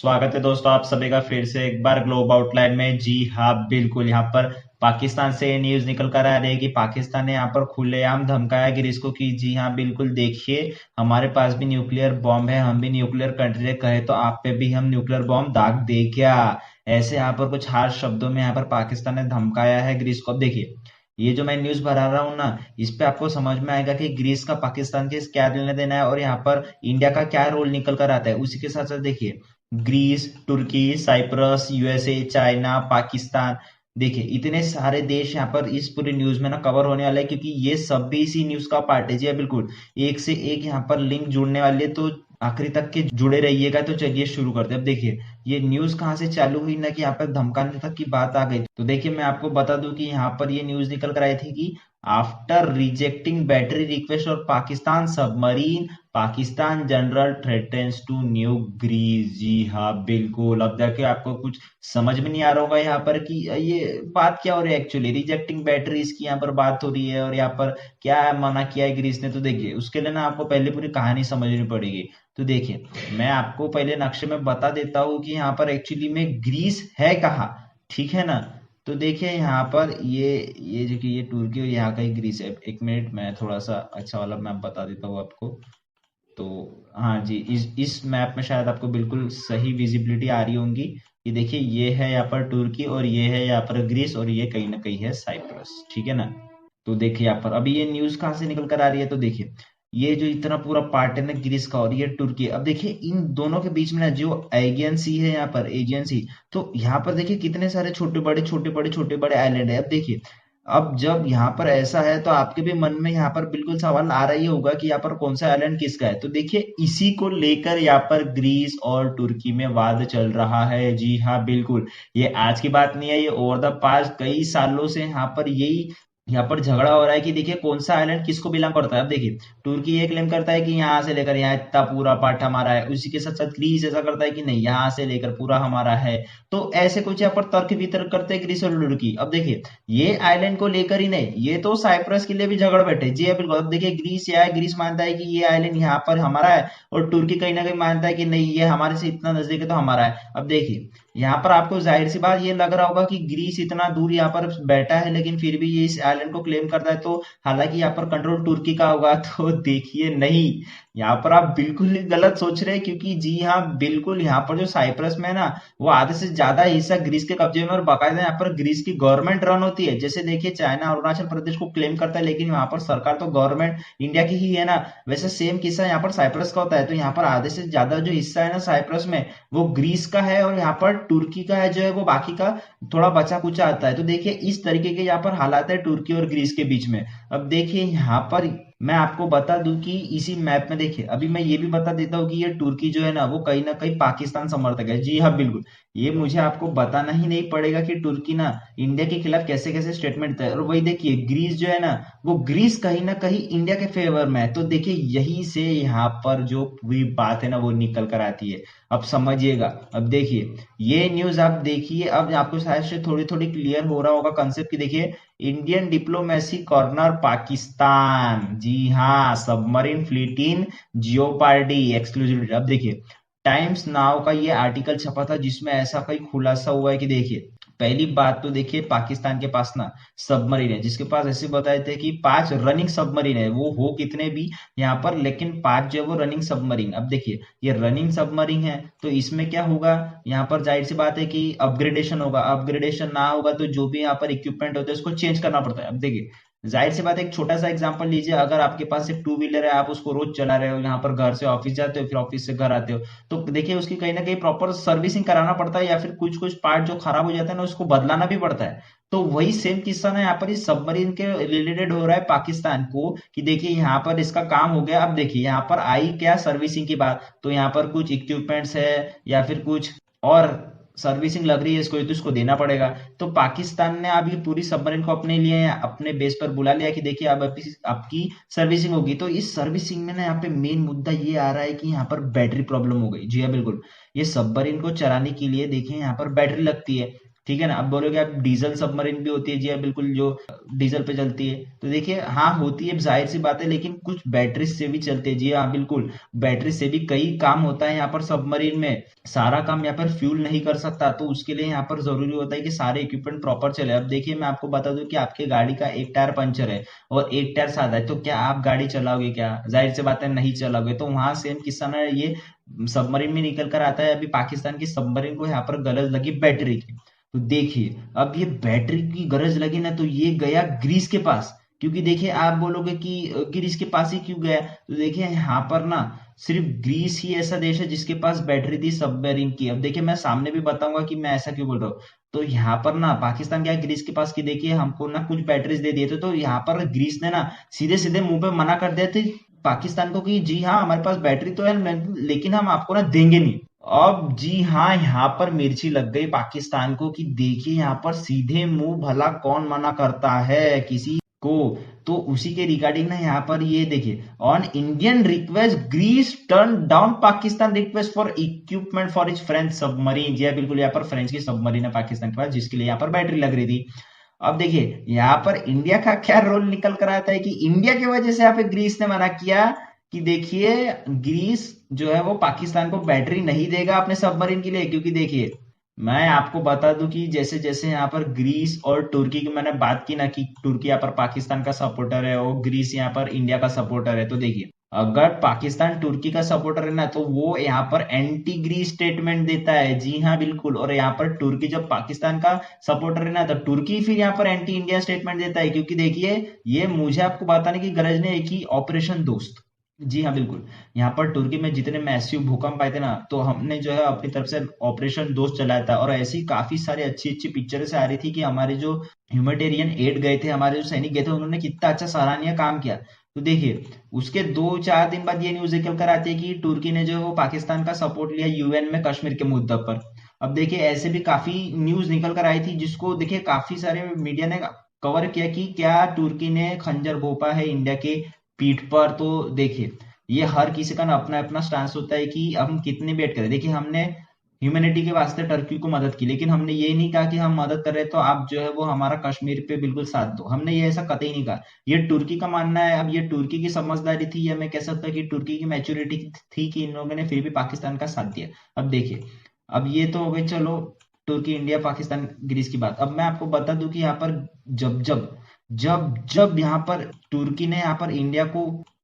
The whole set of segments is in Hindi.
स्वागत है दोस्तों आप सभी का फिर से एक बार ग्लोब आउटलाइन में। जी हाँ, बिल्कुल। यहाँ पर पाकिस्तान से न्यूज निकल कर आ रही है कि पाकिस्तान ने यहाँ पर खुलेआम धमकाया ग्रीस को कि जी हाँ बिल्कुल, देखिए हमारे पास भी न्यूक्लियर बॉम्ब है, हम भी न्यूक्लियर कंट्री है, कहे तो आप पे भी हम न्यूक्लियर बॉम्ब दाग दे क्या। ऐसे यहाँ पर कुछ हार्श शब्दों में यहाँ पर पाकिस्तान ने धमकाया है ग्रीस को। अब देखिए, ये जो मैं न्यूज भरा रहा हूँ ना, इस पे आपको समझ में आएगा कि ग्रीस का पाकिस्तान के क्या लेना देना है और यहाँ पर इंडिया का क्या रोल निकल कर आता है। उसी के साथ साथ देखिए, ग्रीस, तुर्की, साइप्रस, यूएसए, चाइना, पाकिस्तान, देखिए इतने सारे देश यहाँ पर इस पूरी न्यूज में ना कवर होने वाले हैं, क्योंकि ये सब भी इसी न्यूज का पार्ट है। जी हाँ, बिल्कुल। एक से एक यहाँ पर लिंक जुड़ने वाली है, तो आखिरी तक के जुड़े रहिएगा। तो चलिए शुरू करते हैं। अब देखिए, ये न्यूज कहाँ से चालू हुई ना कि यहाँ पर धमकाने तक की बात आ गई। तो देखिए, मैं आपको बता दूं कि यहाँ पर ये न्यूज निकल कर आई थी कि आफ्टर रिजेक्टिंग बैटरी रिक्वेस्ट और Pakistan submarine, Pakistan general threatens to new Greece. जी हाँ, बिल्कुल। अब देखिए, आपको कुछ समझ में नहीं आ रहा होगा यहाँ पर कि ये बात क्या हो रही है। एक्चुअली रिजेक्टिंग बैटरीज की यहाँ पर बात हो रही है और यहाँ पर क्या मना किया है ग्रीस ने। तो देखिए, उसके लिए ना आपको पहले पूरी कहानी समझनी पड़ेगी। तो देखिए, मैं आपको पहले नक्शे में बता देता हूँ कि यहाँ पर एक्चुअली में ग्रीस है कहाँ। ठीक है ना। तो देखिए, यहाँ पर ये जो कि ये तुर्की और यहाँ का ही ग्रीस है। एक मिनट, मैं थोड़ा सा अच्छा वाला मैप बता देता हूँ आपको। तो हाँ जी, इस मैप में शायद आपको बिल्कुल सही विजिबिलिटी आ रही होंगी। ये देखिए, ये है यहाँ पर तुर्की और ये है यहाँ पर ग्रीस और ये कहीं ना कहीं है साइप्रस। ठीक है ना। तो देखिए, यहाँ पर अभी ये न्यूज कहाँ से निकल कर आ रही है। तो देखिए, ये जो इतना पूरा पार्ट है ना ग्रीस का और ये तुर्की, अब देखिए इन दोनों के बीच में ना जो एजियन सी है, यहाँ पर एजियन सी, तो यहाँ पर देखिए कितने सारे छोटे बड़े आइलैंड है। अब देखिए, अब जब यहाँ पर ऐसा है तो आपके भी मन में यहाँ पर बिल्कुल सवाल आ रहा ही होगा कि यहाँ पर कौन सा आइलैंड किसका है। तो देखिए, इसी को लेकर यहाँ पर ग्रीस और तुर्की में वाद चल रहा है। जी हाँ, बिल्कुल। ये आज की बात नहीं है, ये ओवर द पास्ट कई सालों से यहाँ पर यही यहाँ पर झगड़ा हो रहा है कि देखिए कौन सा आइलैंड किसको बिलोंग करता है। अब देखिए, तुर्की ये क्लेम करता है कि यहाँ से लेकर यहाँ इतना पूरा पार्ट हमारा है, उसी के साथ साथ ग्रीस ऐसा करता है कि नहीं, यहाँ से लेकर पूरा हमारा है। तो ऐसे कुछ यहाँ पर तर्क वितर्क करते हैं ग्रीस और तुर्की। अब देखिए, ये आइलैंड को लेकर ही नहीं, ये तो साइप्रस के लिए भी झगड़ बैठे। जी है, बिल्कुल। अब देखिए, ग्रीस या ग्रीस मानता है कि ये आइलैंड यहाँ पर हमारा है और तुर्की कहीं ना कहीं मानता है कि नहीं, ये हमारे से इतना नजदीक है तो हमारा है। अब देखिए, यहाँ पर आपको जाहिर सी बात ये लग रहा होगा कि ग्रीस इतना दूर यहाँ पर बैठा है लेकिन फिर भी ये इस आइलैंड को क्लेम करता है, तो हालांकि यहाँ पर कंट्रोल तुर्की का होगा। तो देखिए, नहीं, यहाँ पर आप बिल्कुल ही गलत सोच रहे हैं, क्योंकि जी हाँ बिल्कुल, यहाँ पर जो साइप्रस में है ना, वो आधे से ज्यादा हिस्सा ग्रीस के कब्जे में और बाकायदा यहाँ पर ग्रीस की गवर्नमेंट रन होती है। जैसे देखिए, चाइना अरुणाचल प्रदेश को क्लेम करता है लेकिन वहां पर सरकार तो गवर्नमेंट इंडिया की ही है ना। वैसे सेम किस्सा यहाँ पर साइप्रस का होता है। तो यहाँ पर आधे से ज्यादा जो हिस्सा है ना साइप्रस में, वो ग्रीस का है और यहाँ पर तुर्की का है जो है वो बाकी का थोड़ा बचा कुचा आता है। तो देखिए, इस तरीके के यहाँ पर हालात है तुर्की और ग्रीस के बीच में। अब देखिए, यहाँ पर मैं आपको बता दूं कि इसी मैप में देखिए, अभी मैं ये भी बता देता हूँ कि ये तुर्की जो है ना वो कहीं ना कहीं पाकिस्तान समर्थक है। जी हाँ, बिल्कुल। ये मुझे आपको बताना ही नहीं पड़ेगा कि तुर्की ना इंडिया के खिलाफ कैसे कैसे स्टेटमेंट देता है। और वही देखिए, ग्रीस जो है ना, वो ग्रीस कहीं ना कहीं इंडिया के फेवर में है। तो देखिए, यही से यहाँ पर जो पूरी बात है ना वो निकल कर आती है। अब समझिएगा। अब देखिए, ये न्यूज आप देखिए, अब आपको शायद से थोड़ी थोड़ी क्लियर हो रहा होगा कंसेप्ट की। देखिए, इंडियन डिप्लोमेसी कॉर्नर पाकिस्तान। जी हाँ, सबमरीन फ्लीट इन जियोपार्डी एक्सक्लूसिविटी। अब देखिए, टाइम्स नाउ का ये आर्टिकल छपा था जिसमें ऐसा कई खुलासा हुआ है कि देखिए, पहली बात तो देखिए, पाकिस्तान के पास ना सबमरीन है, जिसके पास ऐसे बताए थे कि 5 रनिंग सबमरीन है। वो हो कितने भी यहाँ पर, लेकिन 5 जो है वो रनिंग सबमरीन। अब देखिए, ये रनिंग सबमरीन है तो इसमें क्या होगा, यहाँ पर जाहिर सी बात है कि अपग्रेडेशन होगा। अपग्रेडेशन ना होगा तो जो भी यहाँ पर इक्विपमेंट होते हैं उसको चेंज करना पड़ता है। अब देखिए, जाहिर सी बात है, एक छोटा सा एग्जांपल लीजिए, अगर आपके पास एक टू व्हीलर है, आप उसको रोज चला रहे हो, यहाँ पर घर से ऑफिस जाते हो, फिर ऑफिस से घर आते हो, तो देखिए उसकी कहीं ना कहीं प्रॉपर सर्विसिंग कराना पड़ता है, या फिर कुछ कुछ पार्ट जो खराब हो जाता है ना उसको बदलाना भी पड़ता है। तो वही सेम किस्सा ना यहाँ पर इस सबमरीन के रिलेटेड हो रहा है पाकिस्तान को, कि देखिए यहाँ पर इसका काम हो गया। अब देखिए, यहाँ पर आई क्या सर्विसिंग की बात, तो यहाँ पर कुछ इक्विपमेंट्स है या फिर कुछ और सर्विसिंग लग रही है इसको, तो इसको देना पड़ेगा। तो पाकिस्तान ने अभी पूरी सबमरीन को अपने लिए अपने बेस पर बुला लिया कि देखिए अब आपकी सर्विसिंग होगी। तो इस सर्विसिंग में ना यहाँ पे मेन मुद्दा ये आ रहा है कि यहाँ पर बैटरी प्रॉब्लम हो गई। जी हाँ, बिल्कुल। ये सबमरीन को चलाने के लिए देखिए यहाँ पर बैटरी लगती है। ठीक है ना। अब बोलोगे आप डीजल सबमरीन भी होती है, जी हाँ बिल्कुल, जो डीजल पे चलती है। तो देखिए हाँ होती है, जाहिर सी बात है, लेकिन कुछ बैटरी से भी चलते हैं, जी हाँ बिल्कुल। बैटरी से भी कई काम होता है यहाँ पर सबमरीन में। सारा काम यहाँ पर फ्यूल नहीं कर सकता, तो उसके लिए यहाँ पर जरूरी होता है कि सारे इक्विपमेंट प्रॉपर चले। अब देखिए मैं आपको बता दूं कि आपके गाड़ी का एक टायर पंचर है और एक टायर सादा है, तो क्या आप गाड़ी चलाओगे? क्या, जाहिर सी बात है नहीं चलाओगे। तो वहां सेम किस्सा ना ये सबमरीन में निकल कर आता है। अभी पाकिस्तान की सबमरीन को यहाँ पर गरज लगी बैटरी की। तो देखिए अब ये बैटरी की गरज लगी ना, तो ये गया ग्रीस के पास। क्योंकि देखिए आप बोलोगे कि ग्रीस के पास ही क्यों गया, तो देखिए यहाँ पर ना सिर्फ ग्रीस ही ऐसा देश है जिसके पास बैटरी थी सबमरीन की। अब देखिए मैं सामने भी बताऊंगा कि मैं ऐसा क्यों बोल रहा हूँ। तो यहाँ पर ना पाकिस्तान क्या ग्रीस के पास की, देखिए हमको ना कुछ बैटरीज दे दिए थे, तो यहाँ पर ग्रीस ने ना सीधे सीधे मुंह पे मना कर दिया था पाकिस्तान को कि जी हाँ हमारे पास बैटरी तो है, लेकिन हम आपको ना देंगे नहीं। अब जी हाँ यहाँ पर मिर्ची लग गई पाकिस्तान को कि देखिए यहाँ पर सीधे मुंह भला कौन मना करता है किसी को। तो उसी के रिगार्डिंग ना यहाँ पर ये देखिए, on Indian request Greece turn down Pakistan request for equipment for is French submarine. जी हाँ बिल्कुल, यहाँ पर फ्रेंच की सबमरीन है पाकिस्तान के पास, जिसके लिए यहाँ पर बैटरी लग रही थी। अब देखिए यहाँ पर इंडिया का क्या रोल निकल कर आता है कि इंडिया की वजह से यहाँ पे ग्रीस ने मना किया कि देखिए ग्रीस जो है वो पाकिस्तान को बैटरी नहीं देगा अपने सबमरीन के लिए। क्योंकि देखिए मैं आपको बता दूं कि जैसे जैसे यहाँ पर ग्रीस और तुर्की की मैंने बात की ना कि तुर्की यहाँ पर पाकिस्तान का सपोर्टर है और ग्रीस यहाँ पर इंडिया का सपोर्टर है, तो देखिए अगर पाकिस्तान तुर्की का सपोर्टर है ना, तो वो यहाँ पर एंटी ग्रीस स्टेटमेंट देता है, जी हाँ बिल्कुल। और यहाँ पर तुर्की जब पाकिस्तान का सपोर्टर है ना, तो तुर्की फिर यहाँ पर एंटी इंडिया स्टेटमेंट देता है। क्योंकि देखिए ये मुझे आपको बताने की गरज नहीं है कि ऑपरेशन दोस्त, जी हाँ बिल्कुल, यहाँ पर तुर्की में जितने मैसिव भूकंप आए थे ना, तो हमने जो है अपनी तरफ से ऑपरेशन दोस्त चलाया था। और ऐसी काफी सारी अच्छी अच्छी पिक्चर्स आ रही थी कि हमारे जो ह्यूमैनिटेरियन एड गए थे, हमारे जो सैनिक गए थे, उन्होंने कितना अच्छा सराहनीय काम किया। तो देखिए उसके 2-4 दिन बाद ये न्यूज निकल कर आती है कि तुर्की ने जो है वो पाकिस्तान का सपोर्ट लिया यूएन में कश्मीर के मुद्दे पर। अब देखिए ऐसे भी काफी न्यूज निकल कर आई थी, जिसको देखिए काफी सारे मीडिया ने कवर किया कि क्या तुर्की ने खंजर घोंपा है इंडिया के पीठ पर। तो देखिए ये हर किसी का ना अपना अपना स्टांस होता है कि हम कितने वेट करें। देखिए हमने ह्यूमैनिटी के वास्ते टर्की को मदद की, लेकिन हमने ये नहीं कहा कि हम मदद कर रहे हैं तो आप जो है वो हमारा कश्मीर पे बिल्कुल साथ दो, हमने ये ऐसा कतई नहीं कहा। ये तुर्की का मानना है। अब ये तुर्की की समझदारी थी, या मैं कह सकता कि तुर्की की मैच्योरिटी थी कि इन लोगों ने फिर भी पाकिस्तान का साथ दिया। अब देखिए अब ये तो हो गई चलो तुर्की इंडिया पाकिस्तान ग्रीस की बात। अब मैं आपको बता दूं कि यहाँ पर जब जब जब जब यहाँ पर तुर्की ने यहाँ पर इंडिया को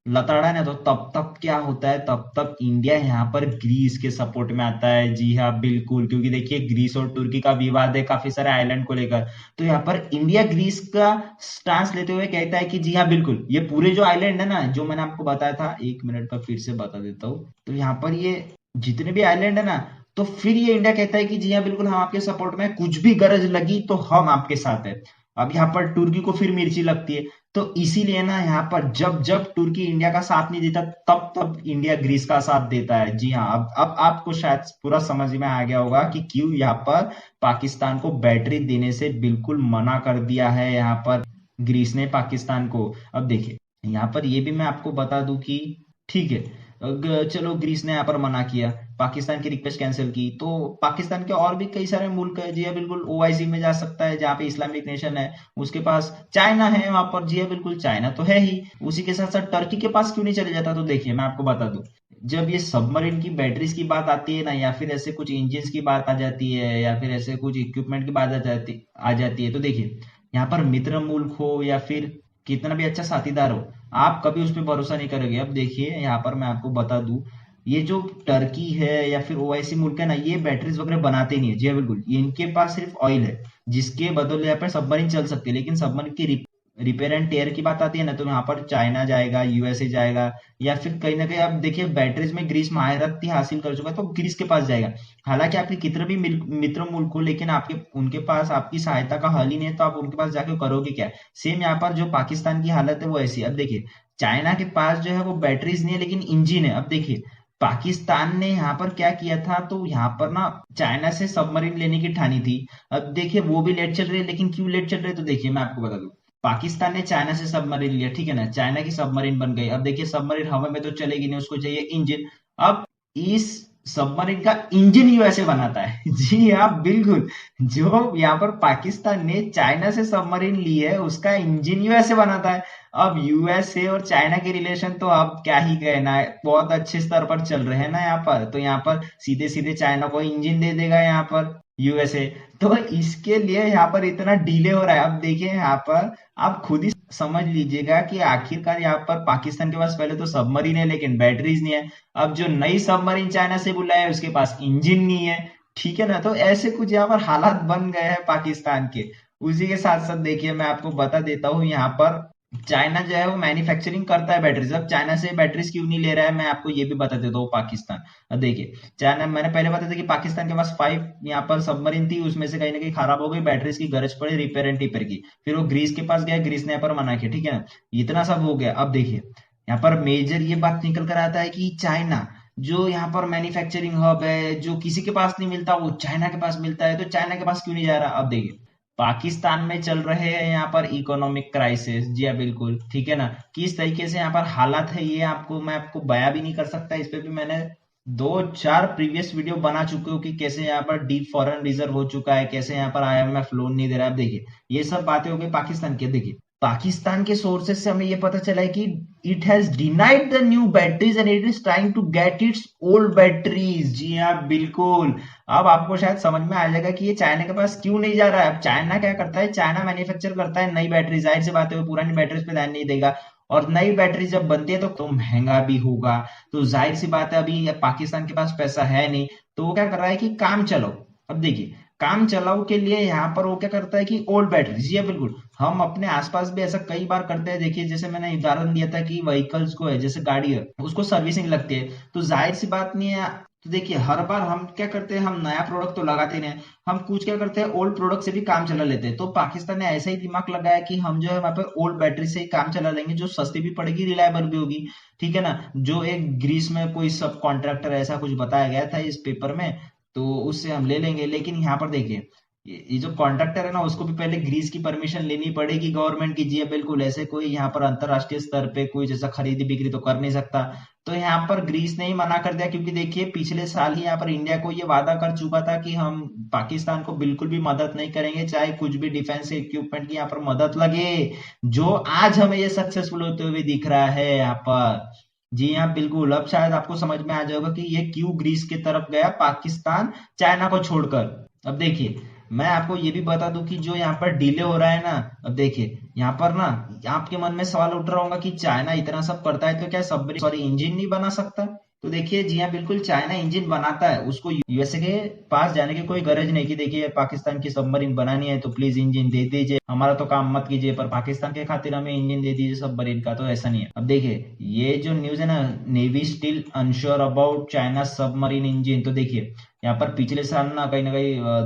लताड़ा ना, तो तब तब क्या होता है, तब तब इंडिया यहाँ पर ग्रीस के सपोर्ट में आता है, जी हाँ बिल्कुल। क्योंकि देखिए ग्रीस और तुर्की का विवाद है काफी सारे आइलैंड को लेकर। तो यहाँ पर इंडिया ग्रीस का स्टांस लेते हुए कहता है कि जी हाँ बिल्कुल, ये पूरे जो आइलैंड है ना जो मैंने आपको बताया था, 1 मिनट का फिर से बता देता हूँ। तो यहाँ पर ये जितने भी आइलैंड है ना, तो फिर ये इंडिया कहता है कि जी हाँ बिल्कुल हम आपके सपोर्ट में, कुछ भी गरज लगी तो हम आपके साथ है। अब यहाँ पर तुर्की को फिर मिर्ची लगती है। तो इसीलिए ना यहाँ पर जब जब तुर्की इंडिया का साथ नहीं देता, तब तब इंडिया ग्रीस का साथ देता है, जी हाँ। अब आपको शायद पूरा समझ में आ गया होगा कि क्यों यहाँ पर पाकिस्तान को बैटरी देने से बिल्कुल मना कर दिया है यहाँ पर ग्रीस ने पाकिस्तान को। अब देखिए यहाँ पर ये भी मैं आपको बता दूं कि ठीक है चलो ग्रीस ने यहाँ पर मना किया, पाकिस्तान की रिक्वेस्ट कैंसिल की, तो पाकिस्तान के और भी कई सारे मुल्क है, जी हाँ बिल्कुल, ओआईसी में जा सकता है जहाँ पे इस्लामिक नेशन है। उसके पास चाइना है वहां पर, जी हाँ बिल्कुल, चाइना तो है ही। उसी के साथ साथ टर्की के पास क्यों नहीं चले जाता। तो देखिए मैं आपको बता दूं, जब ये सबमरीन की बैटरीज की बात आती है ना, या फिर ऐसे कुछ इंजन की बात आ जाती है, या फिर ऐसे कुछ इक्विपमेंट की बात आ जाती है, तो देखिए यहाँ पर मित्र मुल्क हो या फिर कितना भी अच्छा साथीदार हो, आप कभी उस पर भरोसा नहीं करोगे। अब देखिए यहाँ पर मैं आपको बता दूं, ये जो टर्की है या फिर ओआईसी मुल्क है ना, ये बैटरीज वगैरह बनाते नहीं है, जी हाँ बिल्कुल, ये इनके पास सिर्फ ऑयल है जिसके बदले यहाँ पर सबमरीन चल सकती है। लेकिन सबमरीन की रिपेयर एंड टेयर की बात आती है ना, तो यहाँ पर चाइना जाएगा, यूएसए जाएगा, या फिर कहीं ना कहीं आप देखिए बैटरीज में ग्रीस महारत हासिल कर चुका है, तो ग्रीस के पास जाएगा। हालांकि आपके कितने भी मित्र मुल्क हो, लेकिन आपके उनके पास आपकी सहायता का हल ही नहीं है, तो आप उनके पास जाके करोगे क्या। सेम यहाँ पर जो पाकिस्तान की हालत है वो ऐसी है। अब देखिए चाइना के पास जो है वो बैटरीज नहीं है लेकिन इंजन है। अब देखिए पाकिस्तान ने यहाँ पर क्या किया था, तो यहाँ पर ना चाइना से सबमरीन लेने की ठानी थी। अब देखिए वो भी लेट चल रही है, लेकिन क्यों लेट चल रही है, तो देखिए मैं आपको बता दूं, पाकिस्तान ने चाइना से सबमरीन लिया, ठीक है ना, चाइना की सबमरीन बन गई। अब देखिए सबमरीन हवा में तो चलेगी नहीं, उसको चाहिए इंजन। अब इस सबमरीन का इंजन यूएसए बनाता है। जी हाँ बिल्कुल। जो यहाँ पर पाकिस्तान ने चाइना से सबमरीन ली है उसका इंजन यूएसए बनाता है। अब यूएसए और चाइना के रिलेशन तो अब क्या ही कहना है, बहुत अच्छे स्तर पर चल रहे हैं ना यहाँ पर। तो यहाँ पर सीधे सीधे चाइना को इंजन दे देगा यहाँ पर यूएसए। तो इसके लिए यहाँ पर इतना डिले हो रहा है। अब देखिए यहाँ पर आप खुद ही समझ लीजिएगा कि आखिरकार यहाँ पर पाकिस्तान के पास पहले तो सबमरीन है लेकिन बैटरीज नहीं है। अब जो नई सबमरीन चाइना से बुलाया है उसके पास इंजन नहीं है। ठीक है ना, तो ऐसे कुछ यहाँ पर हालात बन गए हैं पाकिस्तान के। उसी के साथ साथ देखिए मैं आपको बता देता हूँ यहाँ पर चाइना जो है वो मैन्युफैक्चरिंग करता है बैटरीज। अब चाइना से बैटरीज क्यों नहीं ले रहा है मैं आपको ये भी बता देता हूँ। पाकिस्तान, अब देखिए चाइना, मैंने पहले बताया था कि पाकिस्तान के पास 5 यहाँ पर सबमरीन थी, उसमें से कहीं ना कहीं खराब हो गई, बैटरीज की गरज पड़ी रिपेयर एंड टिपर की। फिर वो ग्रीस के पास गया, ग्रीस ने यहाँ पर मना किया। ठीक है ना, इतना सब हो गया। अब देखिए यहाँ पर मेजर ये बात निकल कर आता है कि चाइना जो यहाँ पर मैन्युफैक्चरिंग हब है, जो किसी के पास नहीं मिलता वो चाइना के पास मिलता है, तो चाइना के पास क्यों नहीं जा रहा। अब देखिए पाकिस्तान में चल रहे हैं यहाँ पर इकोनॉमिक क्राइसिस। जी हाँ बिल्कुल, ठीक है ना। किस तरीके से यहाँ पर हालात है ये आपको मैं आपको बयां भी नहीं कर सकता। इस पे भी मैंने 2-4 प्रीवियस वीडियो बना चुके हो कि कैसे यहाँ पर डीप फॉरेन रिजर्व हो चुका है, कैसे यहाँ पर आईएमएफ लोन नहीं दे रहा है। अब देखिए ये सब बातें हो गई पाकिस्तान की। देखिए पाकिस्तान के सोर्सेस से हमें ये पता चला है कि it has denied the new batteries and it is trying to get its old batteries. जी हाँ बिल्कुल। अब आपको शायद समझ में आ जाएगा कि ये चाइना के पास क्यों नहीं जा रहा है। अब चाइना क्या करता है, चाइना मैन्युफैक्चर करता है नई बैटरी, जाहिर सी बात है वो पुरानी बैटरीज पे ध्यान नहीं देगा। और नई बैटरी जब बनती है तो महंगा भी होगा। तो जाहिर सी बात है अभी पाकिस्तान के पास पैसा है नहीं, तो वो क्या कर रहा है कि काम चलो। अब देखिए काम चलाओ के लिए यहाँ पर वो क्या करता है कि ओल्ड बैटरी। जी बिल्कुल, हम अपने आसपास भी ऐसा कई बार करते हैं। देखिए जैसे मैंने उदाहरण दिया था कि व्हीकल्स को है, जैसे गाड़ी है उसको सर्विसिंग लगती है, तो जाहिर सी बात नहीं है। तो देखिए हर बार हम क्या करते हैं, हम नया प्रोडक्ट तो लगाते नहीं हैं, हम कुछ क्या करते हैं ओल्ड प्रोडक्ट से भी काम चला लेते हैं। तो पाकिस्तान ने ऐसा ही दिमाग लगाया कि हम जो है वहां पर ओल्ड बैटरी से ही काम चला लेंगे, जो सस्ती भी पड़ेगी, रिलायबल भी होगी। ठीक है ना, जो एक ग्रीस में कोई सब कॉन्ट्रैक्टर ऐसा कुछ बताया गया था इस पेपर में, तो उससे हम ले लेंगे। लेकिन यहाँ पर देखिए ये जो कॉन्ट्रैक्टर है ना उसको भी पहले ग्रीस की परमिशन लेनी पड़ेगी गवर्नमेंट की। जी बिल्कुल, ऐसे कोई यहाँ पर अंतरराष्ट्रीय स्तर पे कोई जैसा खरीदी बिक्री तो कर नहीं सकता। तो यहाँ पर ग्रीस ने ही मना कर दिया, क्योंकि देखिए पिछले साल ही यहाँ पर इंडिया को ये वादा कर चुका था कि हम पाकिस्तान को बिल्कुल भी मदद नहीं करेंगे, चाहे कुछ भी डिफेंस इक्विपमेंट की यहाँ पर मदद लगे। जो आज हमें ये सक्सेसफुल होते हुए दिख रहा है यहाँ पर। जी हाँ बिल्कुल, अब शायद आपको समझ में आ जाएगा कि ये क्यों ग्रीस की तरफ गया पाकिस्तान चाइना को छोड़कर। अब देखिए मैं आपको ये भी बता दूं कि जो यहाँ पर डिले हो रहा है ना, अब देखिए यहाँ पर ना आपके मन में सवाल उठ रहा होगा कि चाइना इतना सब करता है तो क्या सबमरीन सॉरी इंजन नहीं बना सकता। तो देखिए जी हाँ बिल्कुल, चाइना इंजन बनाता है, उसको यूएसए के पास जाने की कोई गरज नहीं कि देखिए पाकिस्तान की सबमरीन बनानी है तो प्लीज इंजन दे दीजिए, हमारा तो काम मत कीजिए, पर पाकिस्तान के खातिर हमें इंजन दे दीजिए सबमरीन का। तो ऐसा नहीं है। अब देखिए ये जो न्यूज है ना, navy still unsure about China submarine engine. तो देखिए यहाँ पर पिछले साल ना कहीं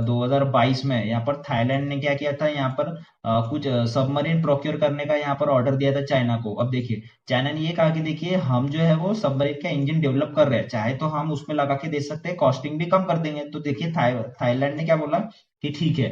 2022 में यहाँ पर थाईलैंड ने क्या किया था, यहाँ पर कुछ सबमरीन प्रोक्योर करने का यहाँ पर ऑर्डर दिया था चाइना को। अब देखिए चाइना ने ये कहा कि देखिए हम जो है वो सबमरीन का इंजन डेवलप कर रहे हैं, चाहे तो हम उसमें लगा के दे सकते हैं, कॉस्टिंग भी कम कर देंगे। तो देखिए थाईलैंड ने क्या बोला कि ठीक है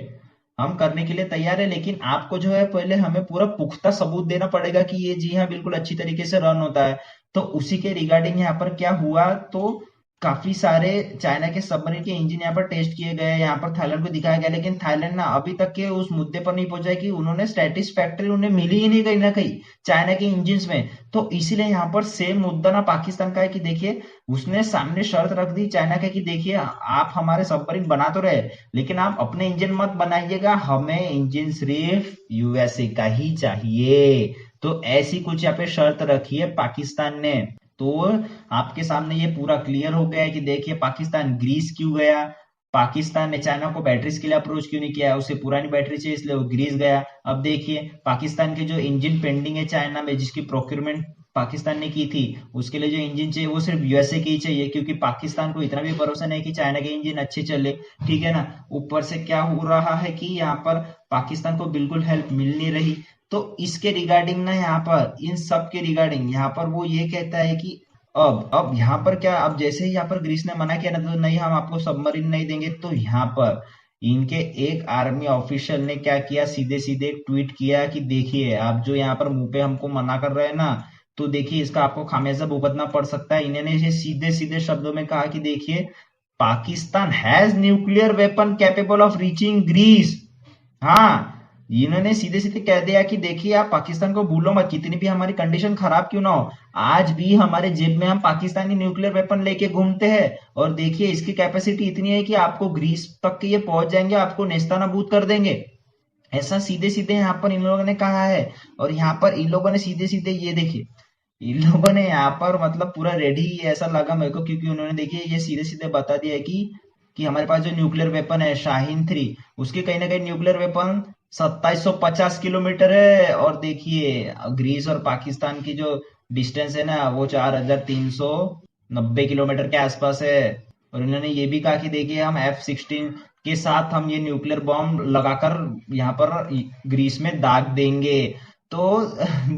हम करने के लिए तैयार है, लेकिन आपको जो है पहले हमें पूरा पुख्ता सबूत देना पड़ेगा कि ये जी हाँ बिल्कुल अच्छी तरीके से रन होता है। तो उसी के रिगार्डिंग यहाँ पर क्या हुआ, तो काफी सारे चाइना के सबमरीन के इंजन यहाँ पर टेस्ट किए गए, यहाँ पर थाईलैंड को दिखाया गया, लेकिन थाईलैंड ना अभी तक के उस मुद्दे पर नहीं पहुंचा है कि उन्होंने स्टैटिस्फैक्टरी उन्हें मिली ही नहीं कहीं ना कहीं चाइना के इंजन में। तो इसीलिए यहाँ पर सेम मुद्दा ना पाकिस्तान का है कि देखिए उसने सामने शर्त रख दी चाइना के कि देखिए आप हमारे सबमरीन बना तो रहे लेकिन आप अपने इंजन मत बनाइएगा, हमें इंजन सिर्फ यूएसए का ही चाहिए। तो ऐसी कुछ यहाँ पे शर्त रखी है पाकिस्तान ने। तो आपके सामने ये पूरा क्लियर हो गया है कि देखिए पाकिस्तान ग्रीस क्यों गया, पाकिस्तान ने चाइना को बैटरीज के लिए अप्रोच क्यों नहीं किया, उसे पुरानी बैटरी चाहिए इसलिए वो ग्रीस गया। अब देखिए पाकिस्तान के जो इंजन पेंडिंग है चाइना में, जिसकी प्रोक्योरमेंट पाकिस्तान ने की थी, उसके लिए जो इंजन चाहिए वो सिर्फ यूएसए की ही चाहिए, क्योंकि पाकिस्तान को इतना भी भरोसा नहीं कि चाइना के इंजन अच्छे चले। ठीक है ना, ऊपर से क्या हो रहा है कि यहाँ पर पाकिस्तान को बिल्कुल हेल्प मिल नहीं रही। तो इसके रिगार्डिंग ना यहाँ पर इन सब के रिगार्डिंग यहाँ पर वो ये कहता है कि अब यहाँ पर क्या, अब जैसे ही यहाँ पर ग्रीस ने मना किया ना तो नहीं हम आपको सबमरीन नहीं देंगे, तो यहाँ पर इनके एक आर्मी ऑफिशियल ने क्या किया, सीधे सीधे एक ट्वीट किया कि देखिए आप जो यहाँ पर मुंह पे हमको मना कर रहे हैं ना, तो देखिए इसका आपको खामियाजा भुगतना पड़ सकता है। इन्होंने ये सीधे सीधे शब्दों में कहा कि देखिए Pakistan has nuclear weapon capable of reaching Greece. हाँ, इन्होंने सीधे सीधे कह दिया कि देखिए आप पाकिस्तान को भूलो मत, कितनी भी हमारी कंडीशन खराब क्यों ना हो, आज भी हमारे जेब में हम पाकिस्तानी न्यूक्लियर वेपन लेके घूमते हैं। और देखिए इसकी कैपेसिटी इतनी है कि आपको ग्रीस तक के ये पहुंच जाएंगे, आपको नेस्तानाबूद कर देंगे। ऐसा सीधे सीधे यहाँ पर इन लोगों ने कहा है। और यहाँ पर इन लोगों ने सीधे सीधे ये देखिए, इन लोगों ने यहाँ पर मतलब पूरा रेडी, ऐसा लगा मेरे को, क्योंकि उन्होंने देखिए ये सीधे सीधे बता दिया है कि हमारे पास जो न्यूक्लियर वेपन है शाहीन 3, उसके कहीं ना कहीं न्यूक्लियर वेपन 2750 किलोमीटर है। और देखिए ग्रीस और पाकिस्तान की जो डिस्टेंस है ना वो 4390 किलोमीटर के आसपास है। और इन्होंने ये भी कहा कि देखिए हम F-16 के साथ हम ये न्यूक्लियर बॉम्ब लगाकर यहाँ पर ग्रीस में दाग देंगे। तो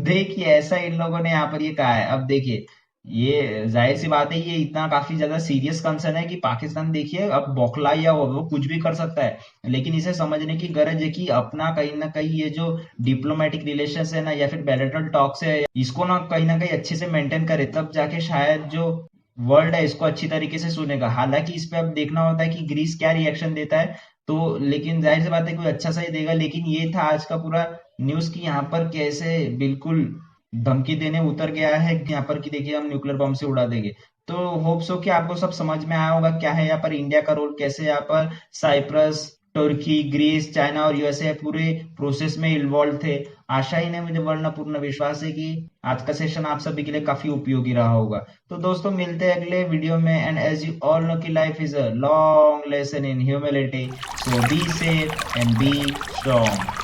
देखिए ऐसा इन लोगों ने यहाँ पर ये कहा है। अब देखिए ये जाहिर सी बात है, ये इतना काफी ज्यादा सीरियस कंसर्न है कि पाकिस्तान देखिए अब बौखला या वो कुछ भी कर सकता है। लेकिन इसे समझने की गरज है कि अपना कहीं ना कहीं ये जो डिप्लोमेटिक रिलेशन है ना या फिर बैलेटल टॉक्स है, इसको ना कहीं अच्छे से मेंटेन करे, तब जाके शायद जो वर्ल्ड है इसको अच्छी तरीके से सुनेगा। हालांकि इस पे अब देखना होता है कि ग्रीस क्या रिएक्शन देता है। तो लेकिन जाहिर सी बात है कोई अच्छा सा ही देगा। लेकिन ये था आज का पूरा न्यूज कि यहाँ पर कैसे बिल्कुल धमकी देने उतर गया है यहाँ पर कि देखिए हम न्यूक्लियर बम से उड़ा देंगे। तो होप्स हो कि आपको सब समझ में आया होगा क्या है यहाँ पर इंडिया का रोल, कैसे यहाँ पर साइप्रस, तुर्की, ग्रीस, चाइना और यूएसए पूरे प्रोसेस में इन्वॉल्व थे। आशा ही नहीं, मुझे वरना पूर्ण विश्वास है कि आज का सेशन आप सभी के लिए काफी उपयोगी रहा होगा। तो दोस्तों मिलते हैं अगले वीडियो में। And as you all know कि life is a long lesson in humility, so be safe and be strong.